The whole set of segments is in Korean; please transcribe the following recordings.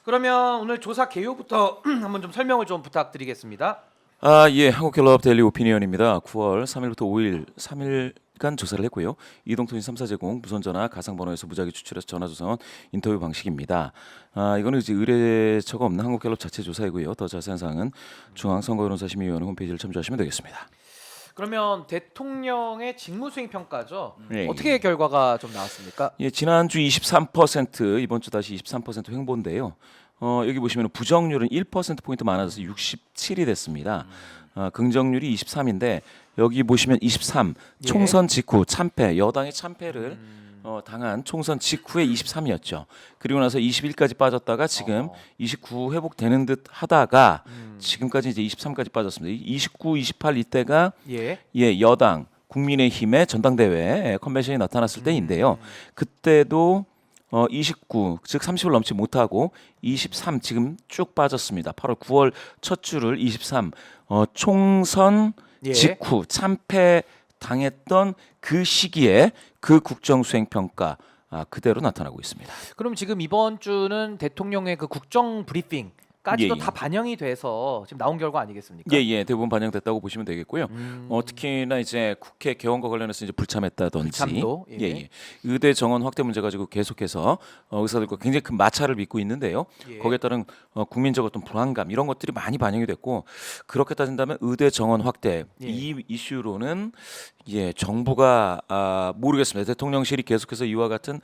그러면 오늘 조사 개요부터 한번 좀 설명을 좀 부탁드리겠습니다. 예, 한국갤럽 데일리 오피니언입니다. 9월 3일부터 5일 3일간 조사를 했고요. 이동통신 3사 제공, 무선전화, 가상번호에서 무작위 추출해서 전화조사원 인터뷰 방식입니다. 이거는 이제 의뢰처가 없는 한국갤럽 자체 조사이고요. 더 자세한 사항은 중앙선거여론사심의위원회 홈페이지를 참조하시면 되겠습니다. 그러면 대통령의 직무수행 평가죠. 네. 어떻게 결과가 좀 나왔습니까? 예, 지난주 23%, 이번 주 다시 23% 횡보인데요. 여기 보시면 부정률은 1%포인트 많아져서 67이 됐습니다. 긍정률이 23인데 여기 보시면 23 예. 총선 직후 참패, 여당의 참패를 당한 총선 직후에 23이었죠. 그리고 나서 21까지 빠졌다가 지금 29 회복되는 듯 하다가 지금까지 이제 23까지 빠졌습니다. 29, 28 이때가 예. 여당 국민의힘의 전당대회 컨벤션이 나타났을 때인데요. 그때도 29, 즉 30을 넘지 못하고 23 지금 쭉 빠졌습니다. 8월 9월 첫 주를 23 총선 예. 직후 참패 당했던 그 시기에 그 국정수행 평가 그대로 나타나고 있습니다. 그럼 지금 이번 주는 대통령의 그 국정 브리핑까지도 예, 예. 다 반영이 돼서 지금 나온 결과 아니겠습니까? 예, 대부분 반영됐다고 보시면 되겠고요. 특히나 이제 국회 개원과 관련해서 이제 불참했다든지, 불참도, 예. 예. 의대 정원 확대 문제 가지고 계속해서 의사들과 굉장히 큰 마찰을 빚고 있는데요. 예. 거기에 따른 국민적 어떤 불안감 이런 것들이 많이 반영이 됐고 그렇게 따진다면 의대 정원 확대 예. 이 이슈로는 정부가 모르겠습니다. 대통령실이 계속해서 이와 같은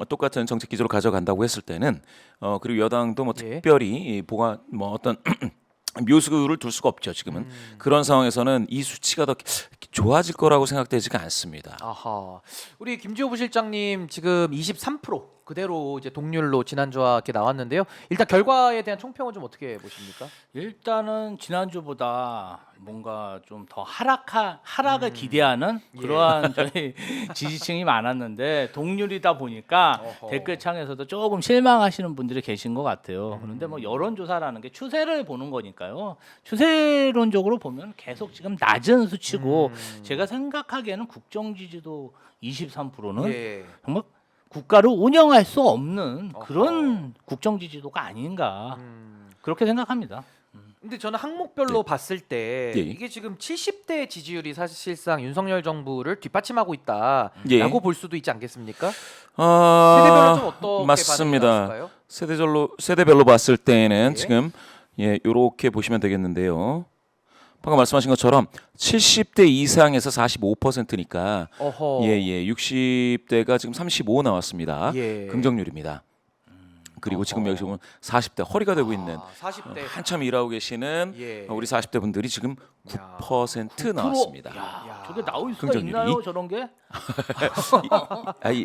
똑같은 정책 기조를 가져간다고 했을 때는 그리고 여당도 뭐 예. 특별히 보관 뭐 어떤 묘수를 둘 수가 없죠. 지금은 그런 상황에서는 이 수치가 더 좋아질 거라고 생각되지가 않습니다. 아하. 우리 김지호 부실장님 지금 23% 그대로 이제 동률로 지난주와 이렇게 나왔는데요. 일단 결과에 대한 총평은 좀 어떻게 보십니까? 일단은 지난주보다 뭔가 좀 더 하락을 기대하는 그러한 저희 지지층이 많았는데 동률이다 보니까 어허. 댓글창에서도 조금 실망하시는 분들이 계신 것 같아요. 그런데 뭐 여론조사라는 게 추세를 보는 거니까요. 추세론적으로 보면 계속 지금 낮은 수치고 제가 생각하기에는 국정 지지도 23%는 예. 정말 국가를 운영할 수 없는 어허. 그런 국정 지지도가 아닌가 그렇게 생각합니다. 근데 저는 항목별로 봤을 때 예. 이게 지금 70대 지지율이 사실상 윤석열 정부를 뒷받침하고 있다라고 예. 볼 수도 있지 않겠습니까? 세대별로 좀 어떻게 맞습니다. 반응이 나왔을까요? 세대별로 봤을 때는 예. 지금 이렇게 보시면 되겠는데요. 방금 말씀하신 것처럼 70대 이상에서 45%니까 어허. 60대가 지금 35 나왔습니다. 예. 긍정률입니다. 그리고 지금 어허. 여기 보면 40대 허리가 되고 있는 40대 한참 일하고 계시는 예. 우리 40대 분들이 지금 9% 나왔습니다. 야, 저게 나올 수가 긍정률이? 있나요, 저런 게?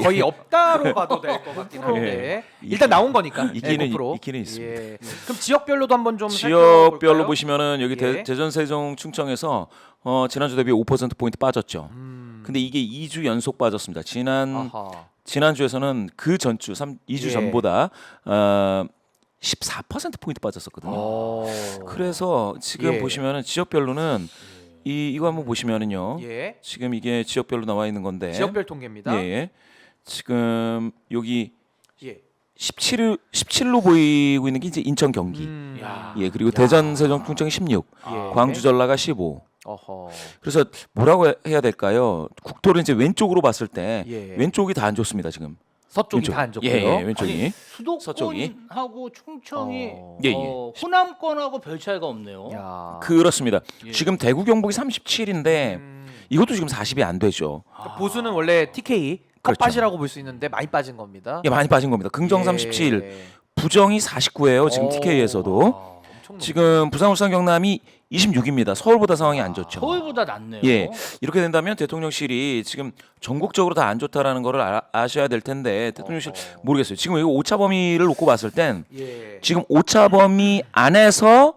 거의 없다로 봐도 될 것 같긴 한데 일단 나온 거니까 있기는 9%. 있기는 있습니다. 예. 그럼 지역별로도 한번 좀 지역별로 살펴볼까요? 보시면은 여기 예. 대전, 세종, 충청에서 지난주 대비 5% 포인트 빠졌죠. 근데 이게 2주 연속 빠졌습니다. 아하. 지난주에서는 그 전주 2주 예. 전보다 14% 포인트 빠졌었거든요. 그래서 지금 예. 보시면은 지역별로는 이거 한번 보시면은요. 예. 지금 이게 지역별로 나와 있는 건데. 지역별 통계입니다. 예. 지금 여기 예. 17로 보이고 있는 게 이제 인천, 경기. 야. 예, 그리고 대전, 세종, 충청이 16, 예. 광주, 전라가 15. 어허. 그래서 뭐라고 해야 될까요? 국토를 이제 왼쪽으로 봤을 때 예. 왼쪽이 다 안 좋습니다 지금. 서쪽이 왼쪽. 다 안 좋고요. 예, 왼쪽이. 서쪽이. 수도권하고 충청이 예. 호남권하고 별 차이가 없네요. 야. 그렇습니다. 예. 지금 대구, 경북이 37인데 이것도 지금 40이 안 되죠. 그러니까 보수는 원래 TK 그렇죠. 컷빠지라고 볼 수 있는데 많이 빠진 겁니다. 예, 많이 빠진 겁니다. 긍정 예. 37, 부정이 49예요. 지금 TK에서도. 엄청 지금 부산, 울산, 경남이 26입니다. 서울보다 상황이 안 좋죠. 서울보다 낫네요. 예, 이렇게 된다면 대통령실이 지금 전국적으로 다 안 좋다라는 거를 아셔야 될 텐데 대통령실 모르겠어요. 지금 이거 오차 범위를 놓고 봤을 땐 예. 지금 오차 범위 안에서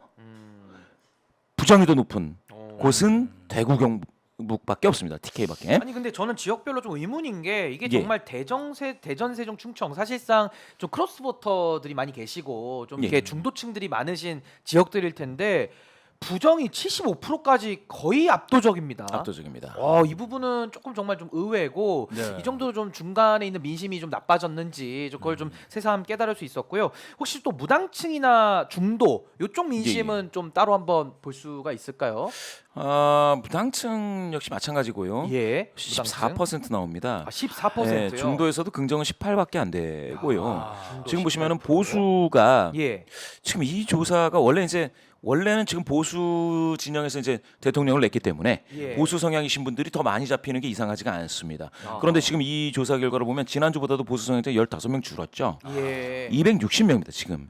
부정이 더 높은 곳은 대구, 경북밖에 없습니다. TK밖에. 아니 근데 저는 지역별로 좀 의문인 게 이게 예. 정말 대전, 세종, 충청 사실상 좀 크로스보터들이 많이 계시고 좀 예. 이렇게 중도층들이 많으신 지역들일 텐데 부정이 75%까지 거의 압도적입니다. 압도적입니다. 이 부분은 조금 정말 좀 의외고 네. 이 정도 좀 중간에 있는 민심이 좀 나빠졌는지 그걸 좀 새삼 깨달을 수 있었고요. 혹시 또 무당층이나 중도 이쪽 민심은 좀 따로 한번 볼 수가 있을까요? 무당층 역시 마찬가지고요. 예, 14% 나옵니다. 14%요. 중도에서도 긍정은 18밖에 안 되고요. 중도 지금 보시면은 18%. 보수가 예, 지금 이 조사가 원래는 지금 보수 진영에서 이제 대통령을 냈기 때문에 예. 보수 성향이신 분들이 더 많이 잡히는 게 이상하지가 않습니다. 아하. 그런데 지금 이 조사 결과를 보면 지난주보다도 보수 성향자 15명 줄었죠. 예. 260명입니다. 지금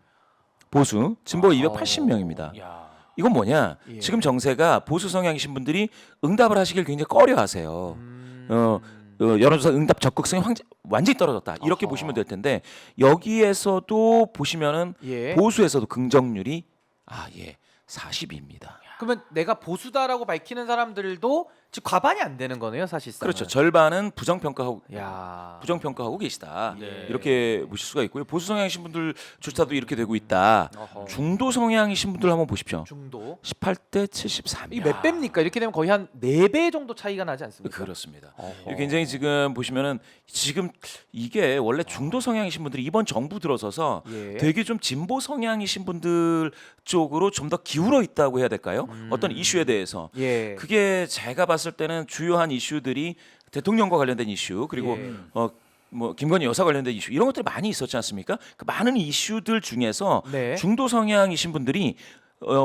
보수 진보 280명입니다. 야. 이건 뭐냐? 예. 지금 정세가 보수 성향이신 분들이 응답을 하시길 굉장히 꺼려하세요. 여론조사 응답 적극성이 완전히 떨어졌다. 이렇게 어허. 보시면 될 텐데 여기에서도 보시면은 예. 보수에서도 긍정률이 40입니다. 그러면 내가 보수다라고 밝히는 사람들도 지금 과반이 안 되는 거네요, 사실상. 그렇죠. 절반은 부정평가하고 야. 계시다. 예. 이렇게 보실 수가 있고요. 보수 성향이신 분들조차도 이렇게 되고 있다. 어허. 중도 성향이신 분들 한번 보십시오. 중도. 18대 73. 이게 몇 배입니까? 이렇게 되면 거의 한 4배 정도 차이가 나지 않습니까? 그렇습니다. 어허. 굉장히 지금 보시면은 지금 이게 원래 중도 성향이신 분들이 이번 정부 들어서서 예. 되게 좀 진보 성향이신 분들 쪽으로 좀 더 기울어 있다고 해야 될까요? 어떤 이슈에 대해서 예. 그게 제가 봤을 때는 주요한 이슈들이 대통령과 관련된 이슈 그리고 예. 뭐 김건희 여사 관련된 이슈 이런 것들이 많이 있었지 않습니까? 그 많은 이슈들 중에서 네. 중도 성향이신 분들이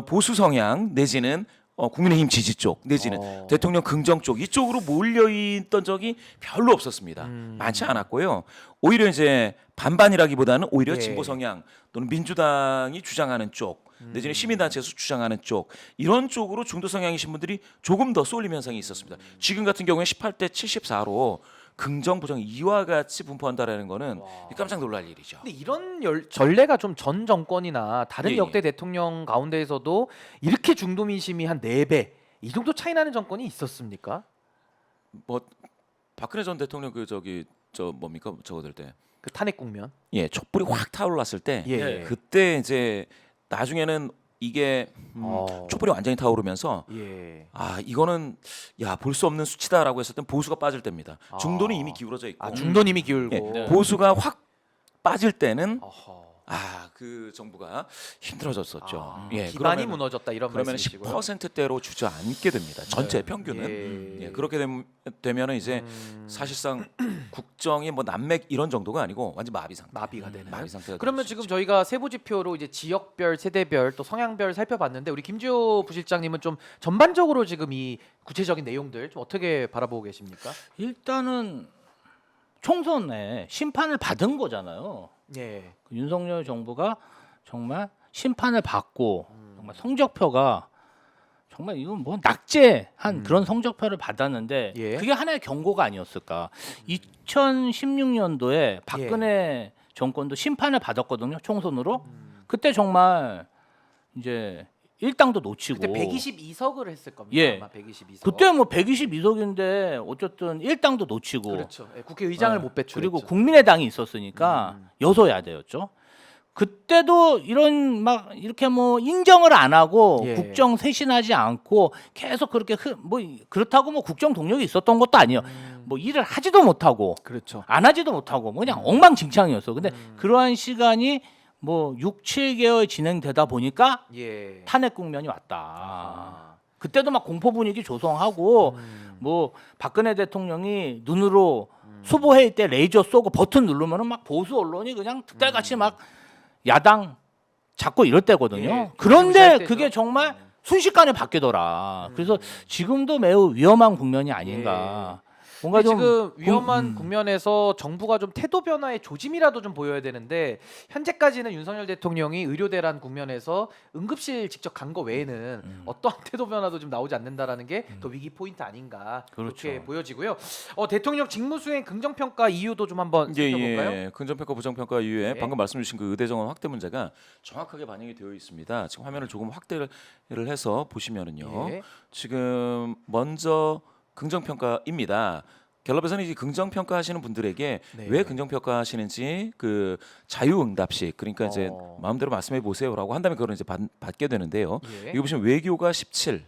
보수 성향 내지는 국민의힘 지지 쪽 내지는 대통령 긍정 쪽 이쪽으로 몰려있던 적이 별로 없었습니다. 많지 않았고요. 오히려 이제 반반이라기보다는 오히려 예. 진보 성향 또는 민주당이 주장하는 쪽 내지는 시민단체에서 주장하는 쪽 이런 쪽으로 중도 성향이신 분들이 조금 더 쏠림 현상이 있었습니다. 지금 같은 경우에 18대 74로 긍정 부정 이와 같이 분포한다라는 거는 깜짝 놀랄 일이죠. 근데 이런 전례가 좀 전 정권이나 다른 예, 역대 대통령 가운데에서도 이렇게 중도 민심이 한 4배 이 정도 차이 나는 정권이 있었습니까? 뭐 박근혜 전 대통령 뭡니까 저거들 때 그 탄핵 국면. 촛불이 확 타올랐을 때 예. 그때 이제 나중에는 이게 촛불이 완전히 타오르면서 예. 이거는 볼 수 없는 수치다라고 했을 땐 보수가 빠질 때입니다. 중도는 이미 기울어져 있고 중도님이 기울고. 예, 보수가 확 빠질 때는 어허. 그 정부가 힘들어졌었죠. 기반이 무너졌다 이런 그러면 말씀이시고요. 10%대로 주저앉게 됩니다. 전체 평균은. 예. 그렇게 되면은 이제 사실상 국정이 뭐 난맥 이런 정도가 아니고 완전 마비 상태. 마비가 되는. 마비 상태가 그러면 될 수 지금 있죠. 저희가 세부 지표로 이제 지역별, 세대별 또 성향별 살펴봤는데 우리 김지호 부실장님은 좀 전반적으로 지금 이 구체적인 내용들 좀 어떻게 바라보고 계십니까? 일단은 총선에 심판을 받은 거잖아요. 예. 그 윤석열 정부가 정말 심판을 받고 정말 성적표가 정말 이건 뭐 낙제한 그런 성적표를 받았는데 예. 그게 하나의 경고가 아니었을까? 2016년도에 박근혜 정권도 심판을 받았거든요. 총선으로. 그때 정말 이제 일당도 놓치고 그때 122석을 했을 겁니다. 예. 아마 122석. 그때 뭐 122석인데 어쨌든 일당도 놓치고 그렇죠. 예, 국회의장을 못 배출했죠. 그리고 국민의당이 있었으니까 여소야대였죠. 그때도 이런 막 이렇게 뭐 인정을 안 하고 예. 국정 쇄신하지 않고 계속 그렇게 뭐 그렇다고 뭐 국정 동력이 있었던 것도 아니에요. 뭐 일을 하지도 못하고 그렇죠. 안 하지도 못하고 뭐 그냥 엉망진창이었어. 근데 그러한 시간이 뭐 6, 7개월 진행되다 보니까 예. 탄핵 국면이 왔다. 그때도 막 공포 분위기 조성하고 뭐 박근혜 대통령이 눈으로 수보회의 때 레이저 쏘고 버튼 누르면은 막 보수 언론이 그냥 특달같이 막 야당 잡고 이럴 때거든요. 예, 그런데 무시할 때죠. 그게 정말 순식간에 바뀌더라. 그래서 지금도 매우 위험한 국면이 아닌가. 뭔가 근데 좀 지금 위험한 국면에서 정부가 좀 태도 변화의 조짐이라도 좀 보여야 되는데 현재까지는 윤석열 대통령이 의료대란 국면에서 응급실 직접 간 거 외에는 어떠한 태도 변화도 좀 나오지 않는다라는 게 더 위기 포인트 아닌가 그렇게 그렇죠. 보여지고요. 대통령 직무수행 긍정평가 이유도 좀 한번 살펴볼까요? 긍정평가 부정평가 이후에 예. 방금 말씀 주신 그 의대 정원 확대 문제가 정확하게 반영이 되어 있습니다. 지금 화면을 조금 확대를 해서 보시면은요. 예. 지금 먼저 긍정평가입니다. 갤럽에서는 이제 긍정 평가하시는 분들에게 네. 왜 긍정 평가하시는지 그 자유응답식 그러니까 이제 어. 마음대로 말씀해 보세요라고 한다면 그걸 이제 받게 되는데요. 예. 여기 보시면 외교가 17.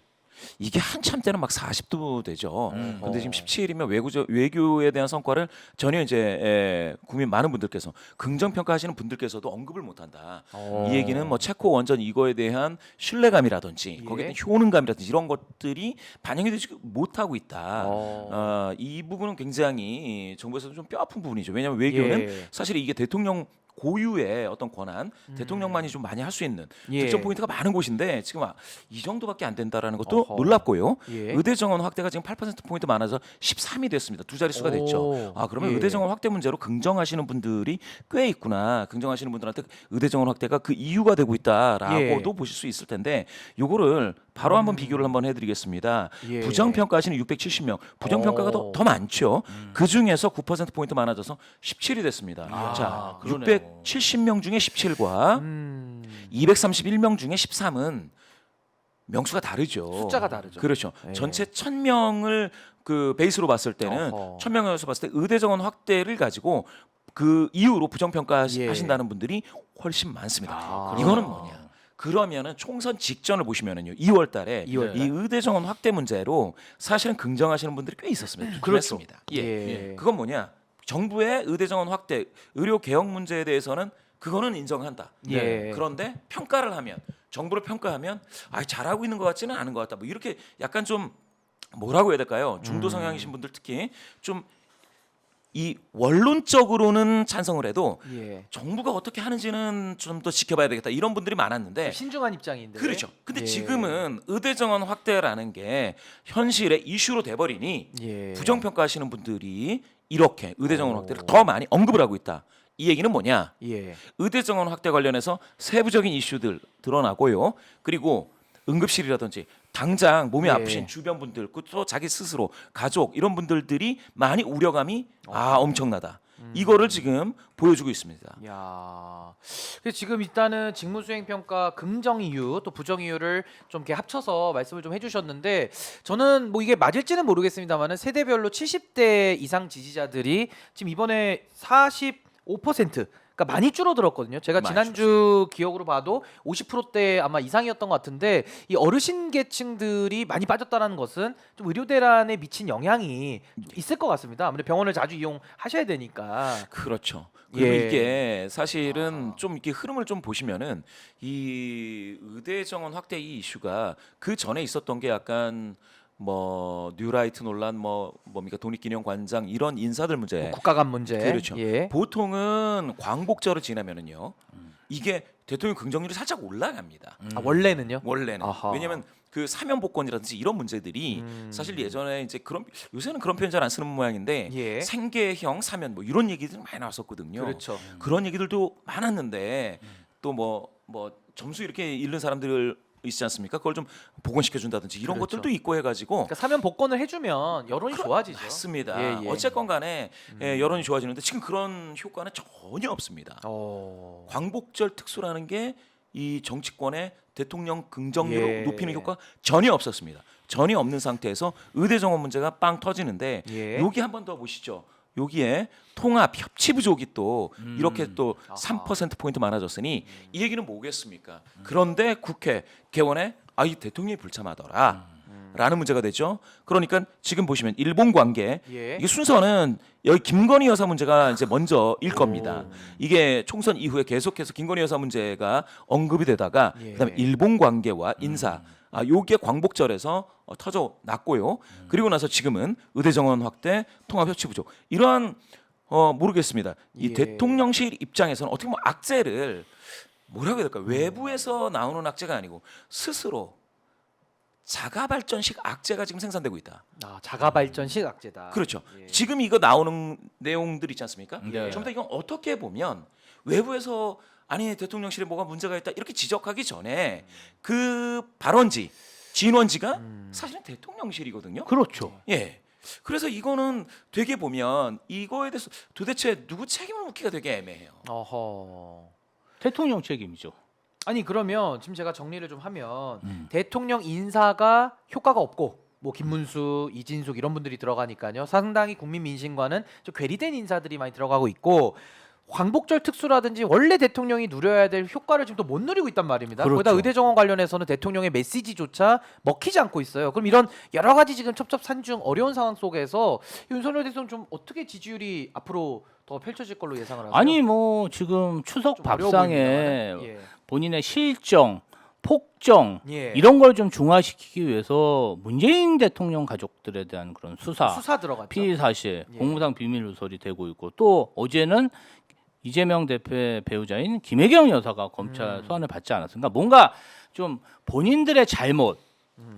이게 한참 때는 막 40도 되죠. 근데 지금 17이면 외교에 대한 성과를 전혀 이제 국민 많은 분들께서 긍정 평가하시는 분들께서도 언급을 못한다. 어. 이 얘기는 뭐 체코 원전 이거에 대한 신뢰감이라든지 예. 거기에 대한 효능감이라든지 이런 것들이 반영이 되지 못하고 있다. 어. 이 부분은 굉장히 정부에서도 좀 뼈아픈 부분이죠. 왜냐하면 외교는 예. 사실 이게 대통령 고유의 어떤 권한, 대통령만이 좀 많이 할 수 있는 예. 득점 포인트가 많은 곳인데 지금 이 정도밖에 안 된다라는 것도 어허. 놀랍고요. 예. 의대 정원 확대가 지금 8% 포인트 많아서 13이 됐습니다. 두 자릿수가 됐죠. 오. 그러면 예. 의대 정원 확대 문제로 긍정하시는 분들이 꽤 있구나. 긍정하시는 분들한테 의대 정원 확대가 그 이유가 되고 있다라고도 예. 보실 수 있을 텐데 요거를 바로 한번 비교를 한번 해드리겠습니다. 예. 부정 평가하시는 670명, 부정 평가가 오. 더 많죠. 그 중에서 9% 포인트 많아져서 17이 됐습니다. 자, 그러네요. 670명 중에 17과 231명 중에 13은 명수가 다르죠. 숫자가 다르죠. 그렇죠. 예. 전체 1000명을 그 베이스로 봤을 때는 어허. 1000명에서 봤을 때 의대 정원 확대를 가지고 그 이유로 부정 예. 평가하신다는 분들이 훨씬 많습니다. 아. 이거는 뭐냐? 그러면은 총선 직전을 보시면은요. 2월 달에 2월 달. 이 의대 정원 확대 문제로 사실은 긍정하시는 분들이 꽤 있었습니다. 그렇죠. 그렇습니다. 예. 그건 뭐냐? 정부의 의대 정원 확대, 의료 개혁 문제에 대해서는 그거는 인정한다. 예. 그런데 평가를 하면 정부를 평가하면 잘하고 있는 것 같지는 않은 것 같다. 뭐 이렇게 약간 좀 뭐라고 해야 될까요? 중도 성향이신 분들 특히 좀 이 원론적으로는 찬성을 해도 예. 정부가 어떻게 하는지는 좀 더 지켜봐야 되겠다. 이런 분들이 많았는데 신중한 입장인데. 그렇죠. 근데 예. 지금은 의대 정원 확대라는 게 현실의 이슈로 돼버리니 예. 부정평가하시는 분들이 이렇게 의대 정원 확대를 더 많이 언급을 하고 있다. 이 얘기는 뭐냐? 예. 의대 정원 확대 관련해서 세부적인 이슈들 드러나고요. 그리고 응급실이라든지 당장 몸이 예. 아프신 주변 분들, 또 자기 스스로 가족 이런 분들이 많이 우려감이 엄청나다. 이거를 지금 보여주고 있습니다. 야. 그래서 지금 일단은 직무수행 평가 긍정 이유 또 부정 이유를 좀 이렇게 합쳐서 말씀을 좀 해주셨는데 저는 뭐 이게 맞을지는 모르겠습니다만은 세대별로 70대 이상 지지자들이 지금 이번에 45% 그러니까 많이 줄어들었거든요. 제가 많이 지난주 기억으로 봐도 50%대 아마 이상이었던 것 같은데 이 어르신 계층들이 많이 빠졌다는 것은 좀 의료 대란에 미친 영향이 좀 있을 것 같습니다. 아무래도 병원을 자주 이용하셔야 되니까. 그렇죠. 그리고 예. 이게 사실은 좀 이렇게 흐름을 좀 보시면은 이 의대 정원 확대 이 이슈가 그 전에 있었던 게 약간 뭐 뉴라이트 논란 뭡니까 독립기념관장 이런 인사들 문제. 뭐 국가 간 문제. 그렇죠. 예. 보통은 광복절을 지나면은요 이게 대통령 긍정률이 살짝 올라갑니다. 아, 원래는요? 원래는 아하. 왜냐면 그 사면 복권이라든지 이런 문제들이 사실 예전에 이제 그런 요새는 그런 표현 잘 안 쓰는 모양인데 예. 생계형 사면 뭐 이런 얘기들이 많이 나왔었거든요. 그렇죠. 그런 얘기들도 많았는데 또 뭐 점수 이렇게 잃는 사람들 있지 않습니까? 그걸 좀 복원시켜 준다든지 이런 그렇죠. 것들도 있고 해가지고 그러니까 사면 복권을 해주면 여론이 좋아지죠. 맞습니다. 예, 예. 어쨌건 간에 여론이 좋아지는데 지금 그런 효과는 전혀 없습니다. 어. 광복절 특수라는 게 이 정치권의 대통령 긍정률을 예. 높이는 효과 전혀 없었습니다. 전혀 없는 상태에서 의대 정원 문제가 빵 터지는데 예. 여기 한 번 더 보시죠. 여기에 통합 협치 부족이 또 이렇게 또 아하. 3% 포인트 많아졌으니 이 얘기는 뭐겠습니까? 그런데 국회 개원에 이 대통령이 불참하더라. 라는 문제가 되죠. 그러니까 지금 보시면 일본 관계 예. 이게 순서는 여기 김건희 여사 문제가 이제 먼저일 겁니다. 이게 총선 이후에 계속해서 김건희 여사 문제가 언급이 되다가 예. 그다음에 일본 관계와 인사 요게 광복절에서 터져 났고요. 그리고 나서 지금은 의대 정원 확대, 통합 협치 부족 이러한 모르겠습니다. 이 예. 대통령실 입장에서는 어떻게 보면 악재를 뭐라고 해야 될까요? 외부에서 나오는 악재가 아니고 스스로 자가 발전식 악재가 지금 생산되고 있다. 자가 발전식 악재다. 그렇죠. 예. 지금 이거 나오는 내용들 있지 않습니까? 네. 전부 다 이건 어떻게 보면 외부에서 아니 대통령실에 뭐가 문제가 있다 이렇게 지적하기 전에 그 발원지 진원지가 사실은 대통령실이거든요. 그렇죠. 예. 그래서 이거는 되게 보면 이거에 대해서 도대체 누구 책임을 묻기가 되게 애매해요. 어허. 대통령 책임이죠. 아니 그러면 지금 제가 정리를 좀 하면 대통령 인사가 효과가 없고 뭐 김문수, 이진숙 이런 분들이 들어가니까요. 상당히 국민 민심과는 좀 괴리된 인사들이 많이 들어가고 있고 광복절 특수라든지 원래 대통령이 누려야 될 효과를 지금 또 못 누리고 있단 말입니다. 그렇죠. 거기다 의대 정원 관련해서는 대통령의 메시지조차 먹히지 않고 있어요. 그럼 이런 여러 가지 지금 첩첩산중 어려운 상황 속에서 윤석열 대통령 좀 어떻게 지지율이 앞으로 더 펼쳐질 걸로 예상을 하세요? 아니 뭐 지금 추석 좀 어려워 밥상에 보입니다만은. 본인의 실정, 폭정 예. 이런 걸 좀 중화시키기 위해서 문재인 대통령 가족들에 대한 그런 수사, 들어갔죠. 피의 사실, 예. 공무상 비밀 누설이 되고 있고 또 어제는 이재명 대표의 배우자인 김혜경 여사가 검찰 소환을 받지 않았습니까? 뭔가 좀 본인들의 잘못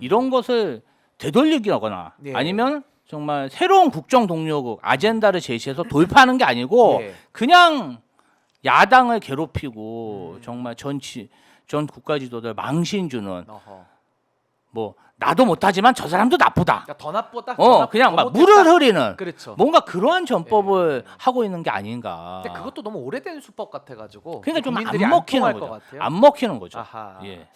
이런 것을 되돌리거나 예. 아니면 정말 새로운 국정 동력국 아젠다를 제시해서 돌파하는 게 아니고 예. 그냥 야당을 괴롭히고 정말 전 국가 지도자를 망신 주는 어허. 뭐 나도 못하지만 저 사람도 나쁘다. 그러니까 더 나쁘다. 더 나- 그냥 더 막 못했다. 물을 흐리는 그렇죠. 뭔가 그러한 전법을 하고 있는 게 아닌가. 근데 그것도 너무 오래된 수법 같아가지고 그러니까 좀 국민들이 안 먹히는 통할 거죠. 것 같아요. 안 먹히는 거죠. 아하. 예.